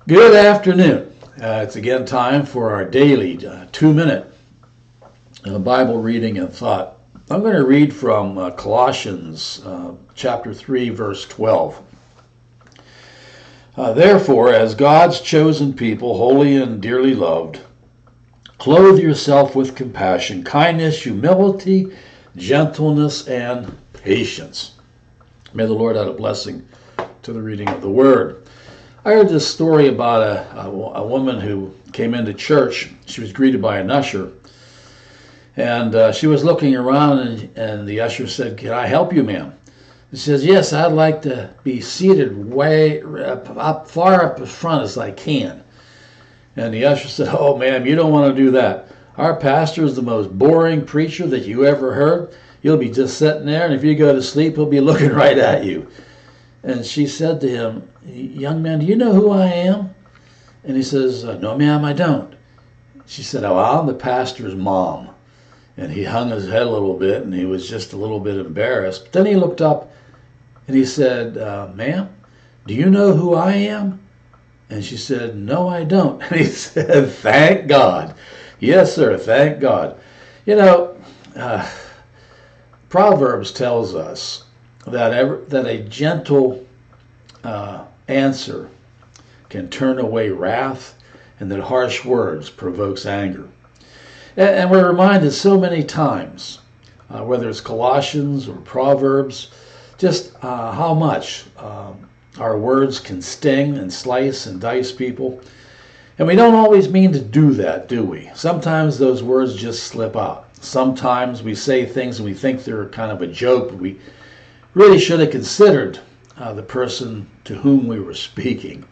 Good afternoon. It's again time for our daily 2-minute Bible reading and thought. I'm going to read from Colossians chapter 3, verse 12. Therefore, as God's chosen people, holy and dearly loved, clothe yourself with compassion, kindness, humility, gentleness, and patience. May the Lord add a blessing to the reading of the Word. I heard this story about a woman who came into church. She was greeted by an usher, and she was looking around, and the usher said, "Can I help you, ma'am?" She says, "Yes, I'd like to be seated way up far up as front as I can." And the usher said, "Oh, ma'am, you don't want to do that. Our pastor is the most boring preacher that you ever heard. You'll be just sitting there, and if you go to sleep, he'll be looking right at you." And she said to him, "Young man, do you know who I am?" And he says, "No, ma'am, I don't." She said, "Oh, I'm the pastor's mom." And he hung his head a little bit, and he was just a little bit embarrassed. But then he looked up, and he said, "Ma'am, do you know who I am?" And she said, "No, I don't." And he said, "Thank God." Yes, sir, thank God. You know, Proverbs tells us that a gentle answer can turn away wrath, and that harsh words provokes anger. And we're reminded so many times, whether it's Colossians or Proverbs, just how much our words can sting and slice and dice people. And we don't always mean to do that, do we? Sometimes those words just slip out. Sometimes we say things and we think they're kind of a joke, but we really should have considered the person to whom we were speaking.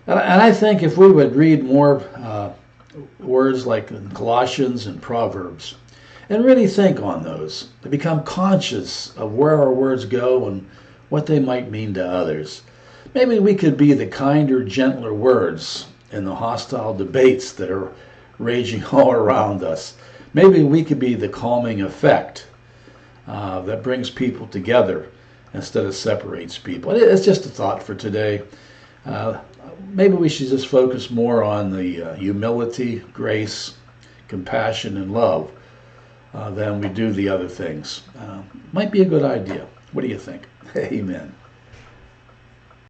And I think if we would read more words like in Colossians and Proverbs and really think on those, to become conscious of where our words go and what they might mean to others, maybe we could be the kinder, gentler words in the hostile debates that are raging all around us. Maybe we could be the calming effect that brings people together instead of separates people. It's just a thought for today. Maybe we should just focus more on the humility, grace, compassion, and love than we do the other things. Might be a good idea. What do you think? Amen.